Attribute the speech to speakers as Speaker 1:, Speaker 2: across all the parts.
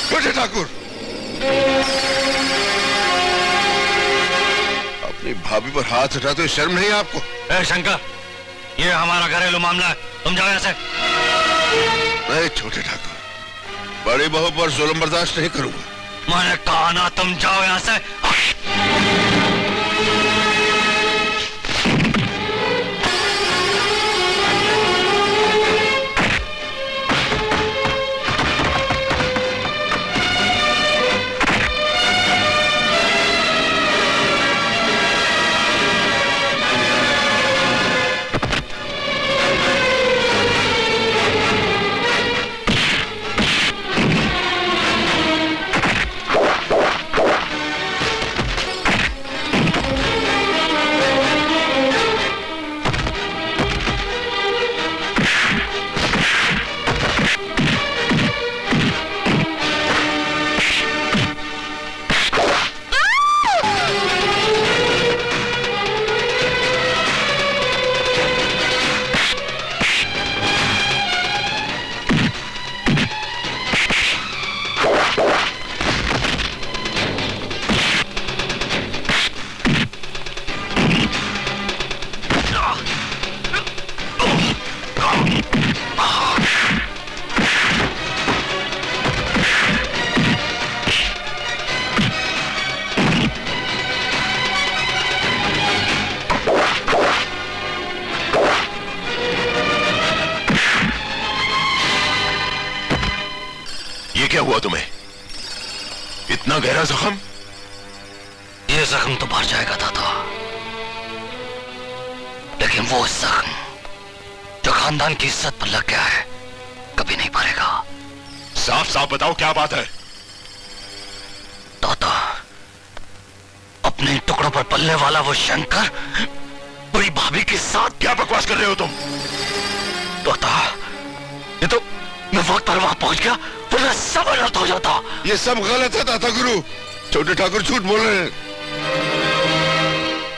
Speaker 1: छोटे ठाकुर, अपनी भाभी पर हाथ उठाते हुए शर्म नहीं आपको?
Speaker 2: ए शंकर, ये हमारा घरेलू मामला है, तुम जाओ यहाँ से।
Speaker 1: नहीं छोटे ठाकुर, बड़ी बहू पर जुल्म बर्दाश्त नहीं करूंगा।
Speaker 2: मैंने कहा ना, तुम जाओ यहाँ से।
Speaker 1: क्या हुआ तुम्हें? इतना गहरा जख्म?
Speaker 2: ये जख्म तो भर जाएगा दादा, लेकिन वो जख्म जो खानदान की इज्जत पर लग गया है कभी नहीं भरेगा।
Speaker 1: साफ साफ बताओ क्या बात है?
Speaker 2: दादा, अपने टुकड़ों पर पलने वाला वो शंकर पूरी भाभी के साथ।
Speaker 1: क्या बकवास कर रहे हो तुम?
Speaker 2: दादा, ये तो मैं वक्त पर वहां पहुंच गया, वरना सब अलर्ट हो जाता।
Speaker 1: ये सब गलत है दादा गुरु, छोटे ठाकुर झूठ बोल रहे हैं।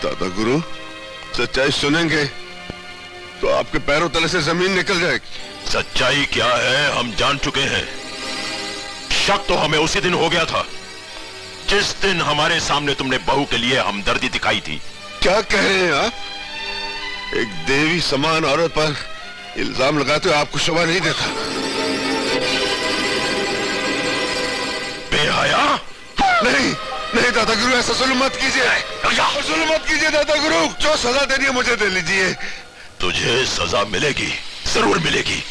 Speaker 1: दादा गुरु, सच्चाई सुनेंगे तो आपके पैरों तले से जमीन निकल जाएगी।
Speaker 3: सच्चाई क्या है हम जान चुके हैं। शक तो हमें उसी दिन हो गया था जिस दिन हमारे सामने तुमने बहू के लिए हमदर्दी दिखाई थी।
Speaker 1: क्या कह रहे हैं आप? एक देवी समान औरत पर इल्जाम लगाते हुए आपको शोभा नहीं देता।
Speaker 3: बेहया?
Speaker 1: नहीं नहीं दादा गुरु, ऐसा जुल्म मत कीजिए, जुल्म मत कीजिए दादा गुरु। जो सजा देनी है मुझे दे लीजिए।
Speaker 3: तुझे सजा मिलेगी, जरूर मिलेगी।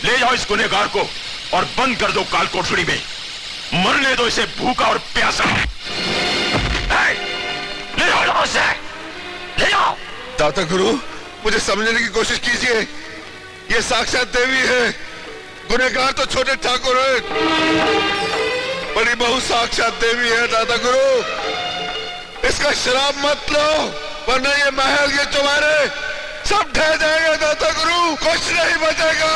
Speaker 3: ले जाओ इस गुनहगार को और बंद कर दो काल कोठड़ी में। मरने दो इसे भूखा और प्यासा। ले जाओ इसे, ले जाओ।
Speaker 1: दादा गुरु, मुझे समझने की कोशिश कीजिए, ये साक्षात देवी है, गुनहगार तो छोटे ठाकुर है। बड़ी बहू साक्षात देवी है दादा गुरु, इसका शराब मत लो वरना ये महल, ये चौबारे सब ढह जाएगा दादा गुरु, कुछ नहीं बचेगा।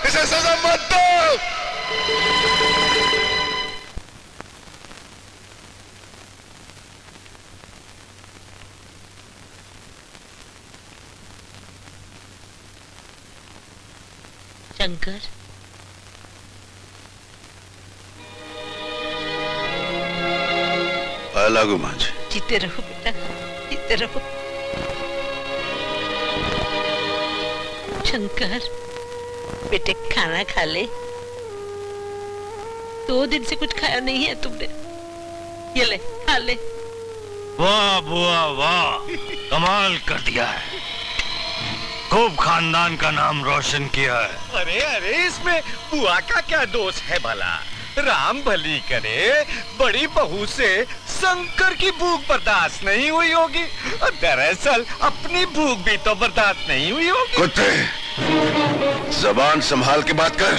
Speaker 1: इसे सजा मत दो।
Speaker 4: शंकर,
Speaker 1: लागू मांझे।
Speaker 4: जीते रहो बेटा, जीते रहो। शंकर बेटे, खाना खा ले। 2 दिन से कुछ खाया नहीं है तुमने, ये ले खा ले।
Speaker 2: वाह बुआ वाह, कमाल कर दिया है, खूब खानदान का नाम रोशन किया है।
Speaker 5: अरे अरे, इसमें बुआ का क्या दोष है भला? राम भली करे, बड़ी बहू से शंकर की भूख बर्दाश्त नहीं हुई होगी। दरअसल अपनी भूख भी तो बर्दाश्त नहीं हुई होगी।
Speaker 1: कुत्ते, जबान संभाल के बात कर।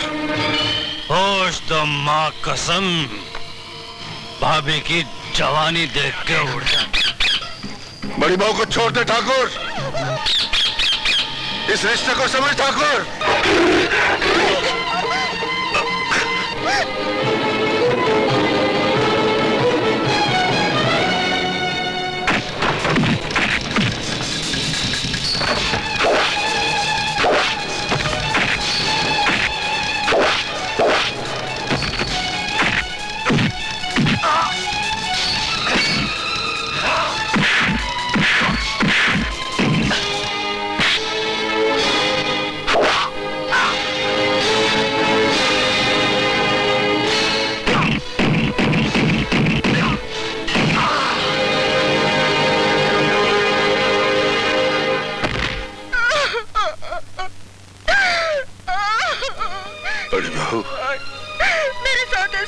Speaker 2: होश तो माँ कसम, भाभी की जवानी देख के उड़ जा।
Speaker 1: बड़ी बहू को छोड़ दे ठाकुर, इस रिश्ते को समझ ठाकुर।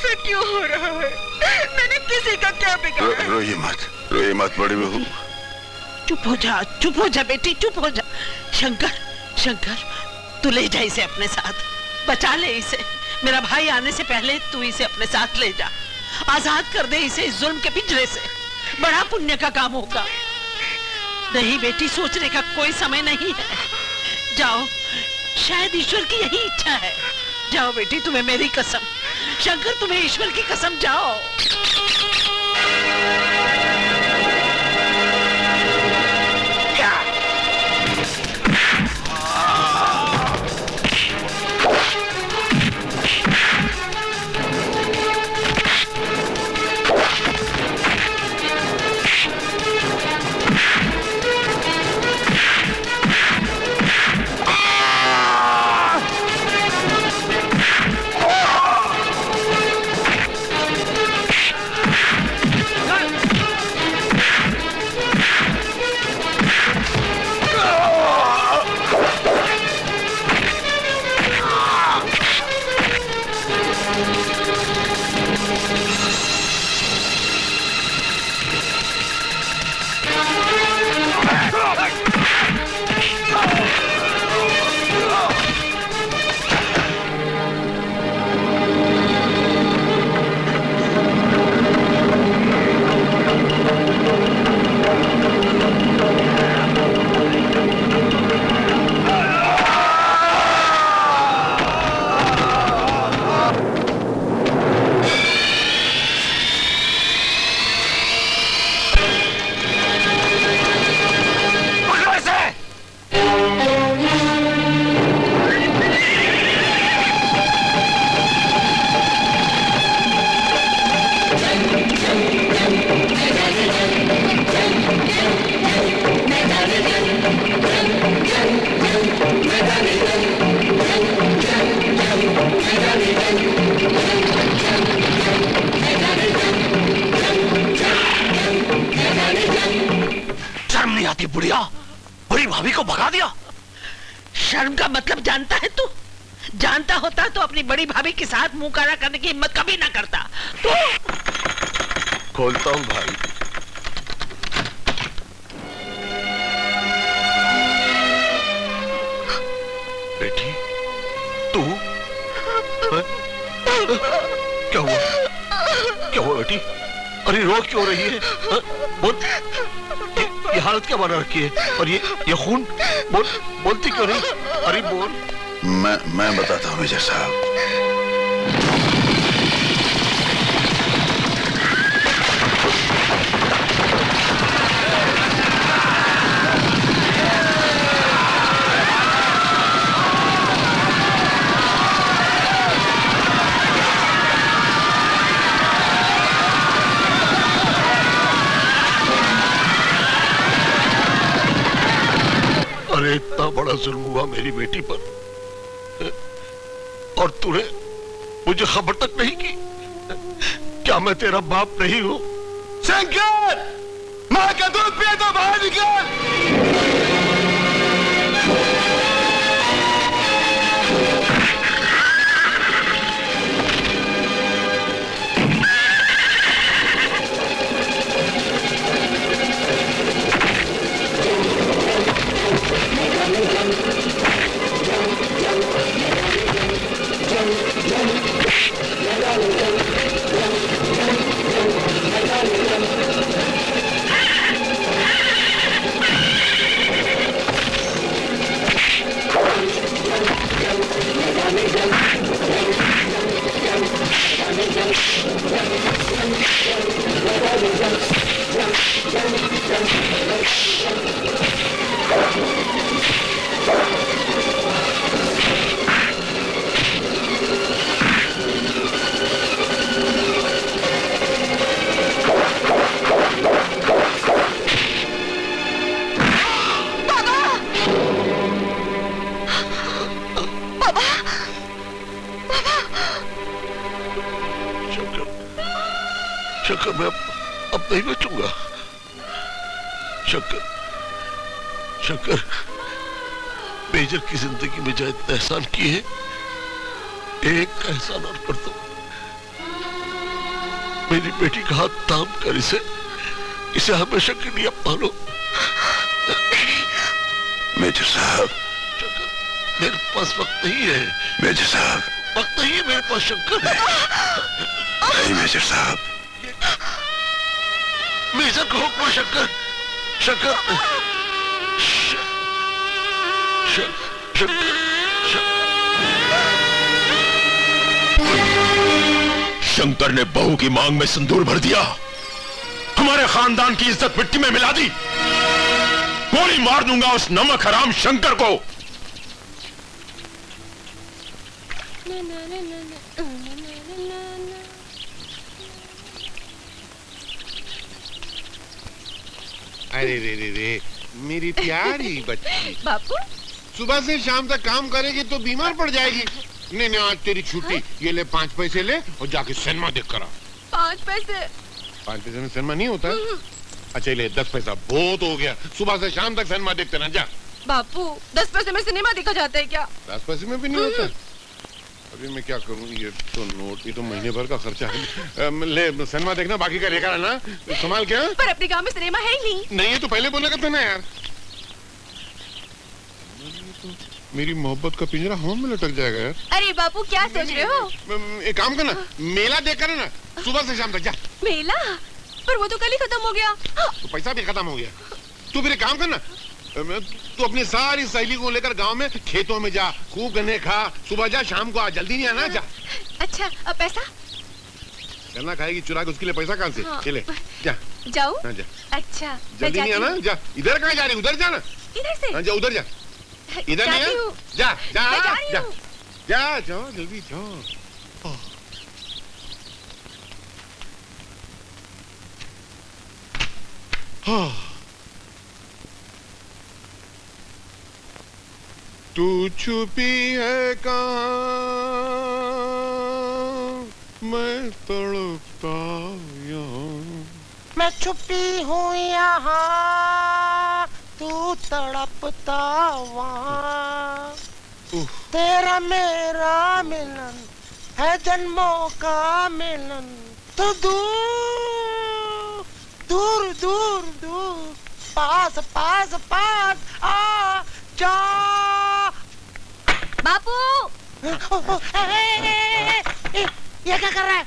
Speaker 4: ऐसा क्यों हो रहा है? मैंने किसी का क्या बिगाड़ा?
Speaker 1: रोइए मत बड़ी बहू।
Speaker 4: चुप हो जा बेटी, चुप हो जा। शंकर, तू ले जा इसे अपने साथ, बचा ले इसे। मेरा भाई आने से पहले तू इसे अपने साथ ले जा, आजाद कर दे इसे इस जुल्म के पिंजरे से। बड़ा पुण्य का काम होगा। नहीं बेटी, सोचने का कोई समय नहीं है। जाओ, शायद ईश्वर की यही इच्छा है। जाओ बेटी, तुम्हें मेरी कसम। शंकर, तुम्हें ईश्वर की कसम, जाओ।
Speaker 2: शर्म नहीं आती बुढ़िया? बड़ी भाभी को भगा दिया।
Speaker 4: शर्म का मतलब जानता है तू? जानता होता तो अपनी बड़ी भाभी के साथ मुंह काला करने की हिम्मत कभी ना करता। तो
Speaker 1: खोलता हूँ भाई।
Speaker 3: बेटी, तू? क्या हुआ? क्या हुआ बेटी? अरे रो क्यों रही है? बोल, ये हालत क्या बना रखी है? और ये खून? बोलती क्यों नहीं? अरे बोल।
Speaker 1: मैं बताता हूँ मेजर साहब।
Speaker 3: अरे इतना बड़ा जुल्म हुआ मेरी बेटी पर, और तूने मुझे खबर तक नहीं की। क्या मैं तेरा बाप नहीं हूं?
Speaker 1: शंकर, मां का दूध पिए तो बाहर निकल।
Speaker 3: शंकर, मैं अब नहीं बचूंगा। शंकर, मेजर की जिंदगी में जो इतने एहसान किए, एक एहसान और कर दो। मेरी बेटी का हाथ थाम कर इसे हमेशा के लिए पालो।
Speaker 1: मेजर साहब,
Speaker 3: मेरे पास वक्त नहीं है।
Speaker 1: मेजर साहब,
Speaker 3: वक्त नहीं है मेरे पास शंकर।
Speaker 1: नहीं मेजर साहब,
Speaker 3: मेजर को हुक्म शंकर। शंकर
Speaker 6: शंकर ने बहू की मांग में सिंदूर भर दिया, हमारे खानदान की इज्जत मिट्टी में मिला दी। गोली मार दूंगा उस नमक हराम शंकर को।
Speaker 7: अरे रे रे रे, मेरी प्यारी बच्ची,
Speaker 8: बापू
Speaker 7: सुबह से शाम तक काम करेगी तो बीमार पड़ जाएगी। नहीं नहीं, आज तेरी छुट्टी। ये ले 5 पैसे ले और जाके सिनेमा देख कर आ।
Speaker 8: 5 पैसे?
Speaker 7: 5 पैसे में सिनेमा नहीं होता। अच्छा ले 10 पैसा बहुत हो गया। सुबह से शाम तक सिनेमा देखते ना, जा।
Speaker 8: बापू 10 पैसे में सिनेमा देखा जाता है क्या?
Speaker 7: 10 पैसे में भी नहीं होता। अभी मैं क्या करूं, ये तो नोट, ये तो महीने भर का खर्चा है। ले सिनेमा देखना, बाकी का लेकर आना। संभाल क्या?
Speaker 8: पर अपने गांव में सिनेमा है ही नहीं।
Speaker 7: नहीं है तो पहले बोला करते ना यार। मेरी मोहब्बत का पिंजरा हवा में लटक जाएगा यार।
Speaker 8: अरे बापू क्या सोच रहे हो?
Speaker 7: एक काम करना, मेला देख कर ना, सुबह से शाम तक जा।
Speaker 8: मेला? पर वो तो कल ही खत्म हो गया।
Speaker 7: तो पैसा भी खत्म हो गया। तू फिर एक काम करना, तू अपनी सारी सहेली को लेकर गांव में खेतों में जा, खूब गन्ने खा, सुबह जा शाम को आ, जल्दी नहीं आना। जा।
Speaker 8: अच्छा अब पैसा?
Speaker 7: गन्ना खाएगी चुरा के, उसके लिए पैसा कहाँ से?
Speaker 8: हाँ।
Speaker 7: चले जा।
Speaker 8: जाऊँ?
Speaker 7: हाँ, जा।
Speaker 8: अच्छा
Speaker 7: जल्दी नहीं आना। जा। इधर कहाँ जा रही? उधर जाना।
Speaker 8: इधर से?
Speaker 7: हाँ, जा उधर जा। इधर नहीं
Speaker 8: जाती
Speaker 7: है?
Speaker 8: हूँ।
Speaker 7: जा जा
Speaker 8: मैं जा रही
Speaker 7: जा
Speaker 8: हूँ।
Speaker 7: जा, जाओ जल्दी जाओ। तू छुपी है कहाँ, मैं तड़पता यहाँ।
Speaker 9: मैं छुपी हूँ यहाँ, तू तड़पता वहाँ। तेरा मेरा मिलन है जन्मों का मिलन, तो दूर दूर दूर दूर, पास पास पास आ जा।
Speaker 8: बापू
Speaker 9: ये क्या कर रहा है?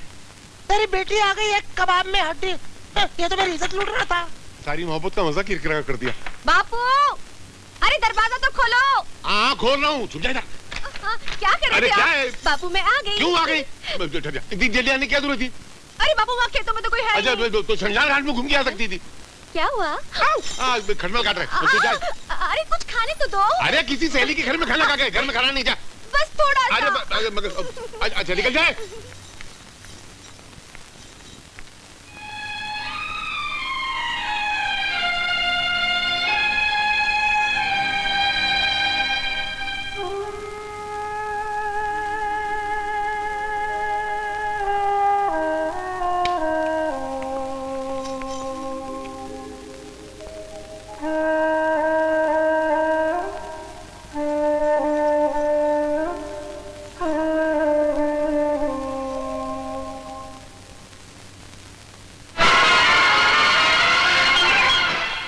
Speaker 9: तेरी बेटी आ गई एक कबाब में हड्डी। ये तो मेरी इज्जत लूट रहा था।
Speaker 7: सारी मोहब्बत का मजा किरकिरा कर दिया।
Speaker 8: बापू अरे दरवाजा तो खोलो।
Speaker 7: हाँ खोल रहा हूँ, छुप जा इधर।
Speaker 8: क्या कर रहे
Speaker 7: अरे
Speaker 8: थे
Speaker 7: क्या
Speaker 8: आप?
Speaker 7: है?
Speaker 8: बापू मैं आ गई।
Speaker 7: क्यों आ गई? इतनी जल्दी आने की क्या जरूरत थी?
Speaker 8: अरे बापू वहाँ खेतों में तो कोई है
Speaker 7: अच्छा
Speaker 8: नहीं।
Speaker 7: तो शमशान घाट में घूम के आ सकती थी।
Speaker 8: क्या हुआ?
Speaker 7: खटमल काट रहे।
Speaker 8: अरे कुछ खाने तो दो।
Speaker 7: अरे किसी सहेली के घर में खाना खा गए, घर में खाना नहीं जा।
Speaker 8: बस थोड़ा सा।
Speaker 7: अरे मगर अच्छा निकल जाए।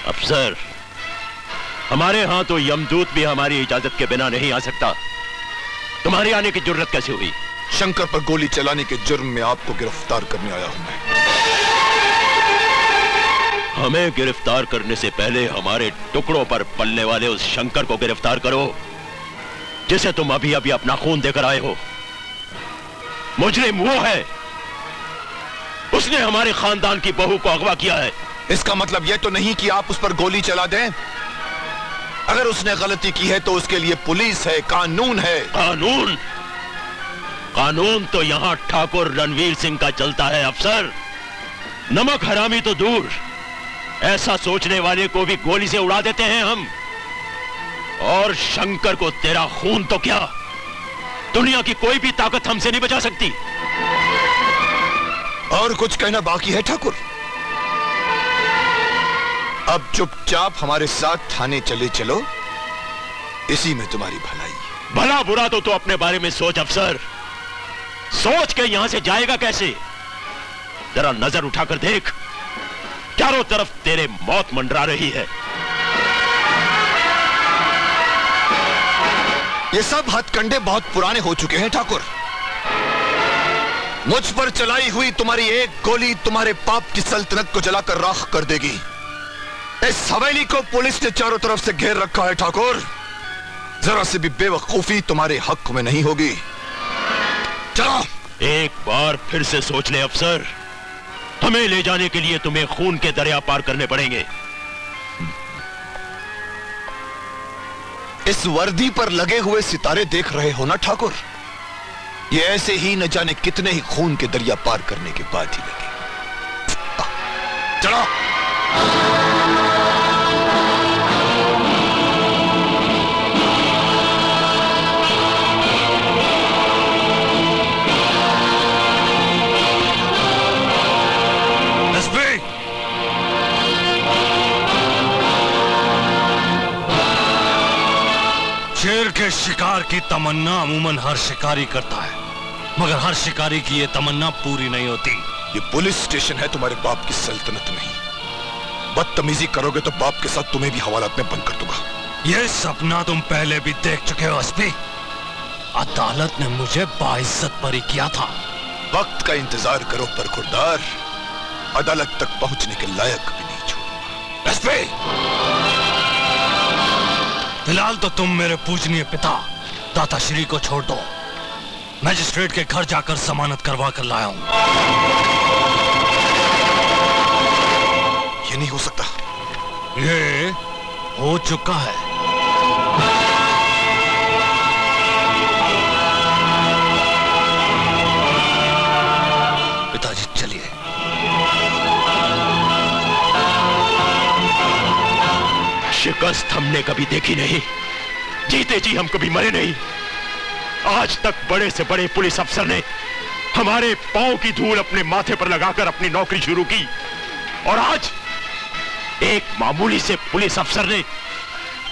Speaker 6: अफसर, हमारे यहां तो यमदूत भी हमारी इजाजत के बिना नहीं आ सकता। तुम्हारे आने की जरूरत कैसे हुई?
Speaker 1: शंकर पर गोली चलाने के जुर्म में आपको गिरफ्तार करने आया हूं मैं।
Speaker 6: हमें गिरफ्तार करने से पहले हमारे टुकड़ों पर पलने वाले उस शंकर को गिरफ्तार करो, जिसे तुम अभी अभी अपना खून देकर आए हो। मुजरिम वो है, उसने हमारे खानदान की बहू को अगवा किया है।
Speaker 1: इसका मतलब यह तो नहीं कि आप उस पर गोली चला दें। अगर उसने गलती की है तो उसके लिए पुलिस है, कानून है।
Speaker 6: कानून? कानून तो यहां ठाकुर रणवीर सिंह का चलता है अफसर। नमक हरामी तो दूर, ऐसा सोचने वाले को भी गोली से उड़ा देते हैं हम। और शंकर को तेरा खून तो क्या, दुनिया की कोई भी ताकत हमसे नहीं बचा सकती।
Speaker 1: और कुछ कहना बाकी है ठाकुर? अब चुपचाप हमारे साथ थाने चले चलो, इसी में तुम्हारी भलाई।
Speaker 6: भला बुरा तो अपने बारे में सोच अफसर। सोच के यहां से जाएगा कैसे? जरा नजर उठाकर देख, चारों तरफ तेरे मौत मंडरा रही है।
Speaker 10: ये सब हथकंडे बहुत पुराने हो चुके हैं ठाकुर। मुझ पर चलाई हुई तुम्हारी एक गोली तुम्हारे पाप की सल्तनत को जलाकर राख कर देगी। इस हवेली को पुलिस ने चारों तरफ से घेर रखा है ठाकुर। जरा से भी बेवकूफी तुम्हारे हक में नहीं होगी। चलो।
Speaker 6: एक बार फिर से सोच ले अफसर, हमें ले जाने के लिए तुम्हें खून के दरिया पार करने पड़ेंगे।
Speaker 10: इस वर्दी पर लगे हुए सितारे देख रहे हो ना ठाकुर, ये ऐसे ही न जाने कितने ही खून के दरिया पार करने के बाद ही लगे। चलो।
Speaker 2: शेर के शिकार की तमन्ना अमूमन हर शिकारी करता है, मगर हर शिकारी की ये तमन्ना पूरी नहीं होती।
Speaker 10: ये पुलिस स्टेशन है, तुम्हारे बाप की सल्तनत नहीं। बदतमीजी करोगे तो बाप के साथ तुम्हें भी हवालात में बंद कर दूंगा।
Speaker 2: ये सपना तुम पहले भी देख चुके हो एसपी। अदालत ने मुझे बाइज्जत बरी किया था।
Speaker 10: वक्त का इंतजार करो परखुरदार, अदालत तक पहुंचने के लायक भी नहीं छोड़ूंगा। एसपी,
Speaker 2: फिलहाल तो तुम मेरे पूजनीय पिता दाताश्री को छोड़ दो। मैजिस्ट्रेट के घर जाकर जमानत करवा कर लाया हूं।
Speaker 10: ये नहीं हो सकता।
Speaker 2: ये हो चुका है। पिताजी चलिए।
Speaker 6: शिकस्त हमने कभी देखी नहीं, जीते जी हम कभी मरे नहीं। आज तक बड़े से बड़े पुलिस अफसर ने हमारे पांव की धूल अपने माथे पर लगाकर अपनी नौकरी शुरू की, और आज एक मामूली से पुलिस अफसर ने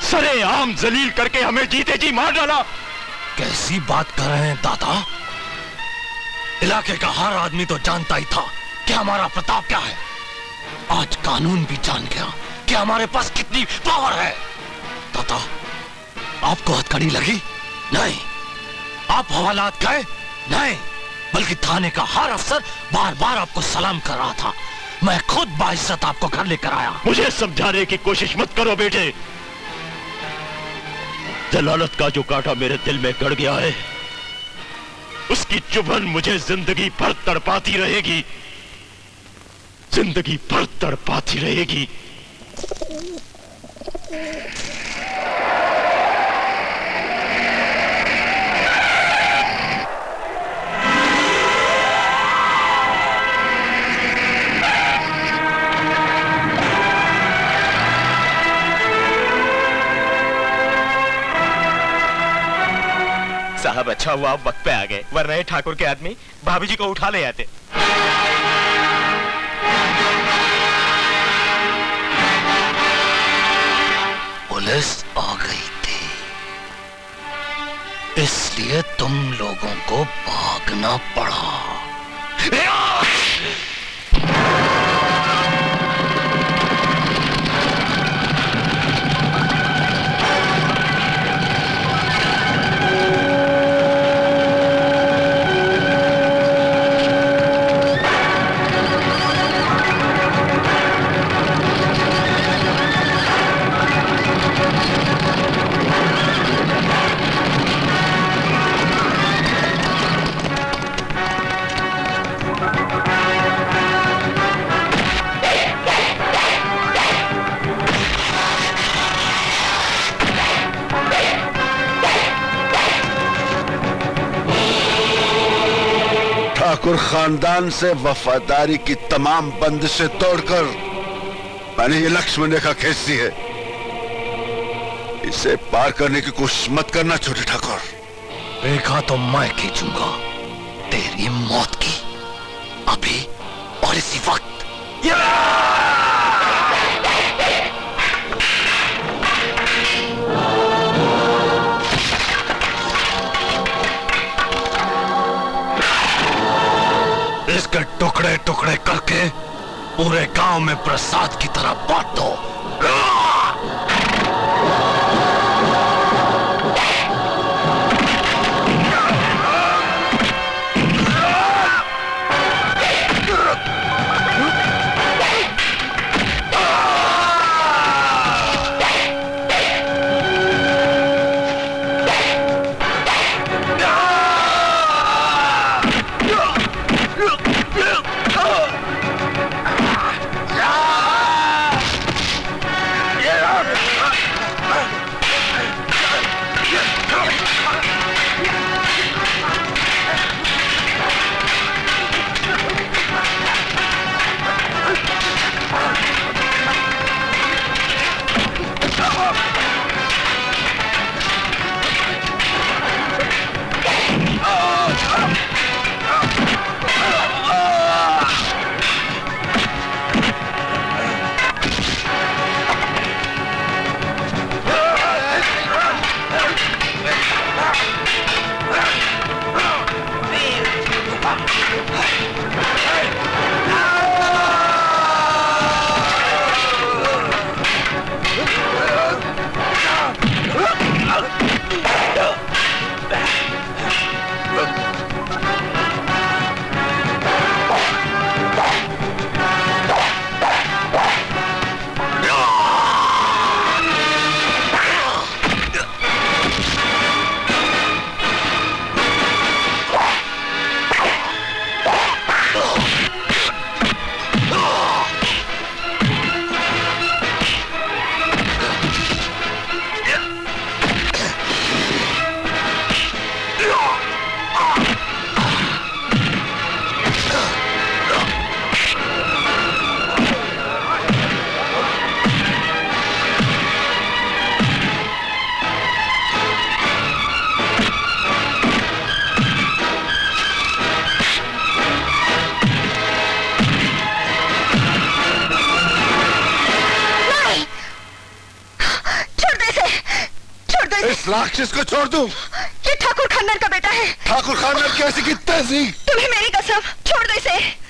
Speaker 6: सरेआम जलील करके हमें जीते जी मार डाला।
Speaker 2: कैसी बात कर रहे हैं दादा? इलाके का हर आदमी तो जानता ही था कि हमारा प्रताप क्या है। आज कानून भी जान गया कि हमारे पास कितनी पावर है। दादा, आपको हथकड़ी लगी? नहीं। आप हवालात गए? नहीं, बल्कि थाने का हर अफसर बार बार आपको सलाम कर रहा था। मैं खुद बाइज्जत आपको घर लेकर आया।
Speaker 6: मुझे समझाने की कोशिश मत करो बेटे। जलालत का जो कांटा मेरे दिल में गड़ गया है, उसकी चुभन मुझे जिंदगी भर तड़पाती रहेगी, जिंदगी भर तड़पाती रहेगी।
Speaker 5: साहब, अच्छा हुआ आप वक्त पे आ गए, वरना ये ठाकुर के आदमी भाभी जी को उठा ले आते।
Speaker 2: पुलिस आ गई थी, इसलिए तुम लोगों को भागना पड़ा।
Speaker 1: ठाकुर खानदान से वफादारी की तमाम बंदिशें तोड़कर मैंने ये लक्ष्मण रेखा खींच दी है। इसे पार करने की कोशिश मत करना छोटे ठाकुर।
Speaker 2: रेखा तो मैं खींचूंगा, तेरी मौत की, अभी और इसी वक्त। इसके टुकड़े टुकड़े करके पूरे गांव में प्रसाद की तरह बांट दो।
Speaker 1: इस राक्षस को छोड़ दूं?
Speaker 8: ये ठाकुर खानदान का बेटा है।
Speaker 1: ठाकुर खानदान कैसे की तहजीब?
Speaker 8: तुम्हें मेरी कसम, छोड़ दो इसे।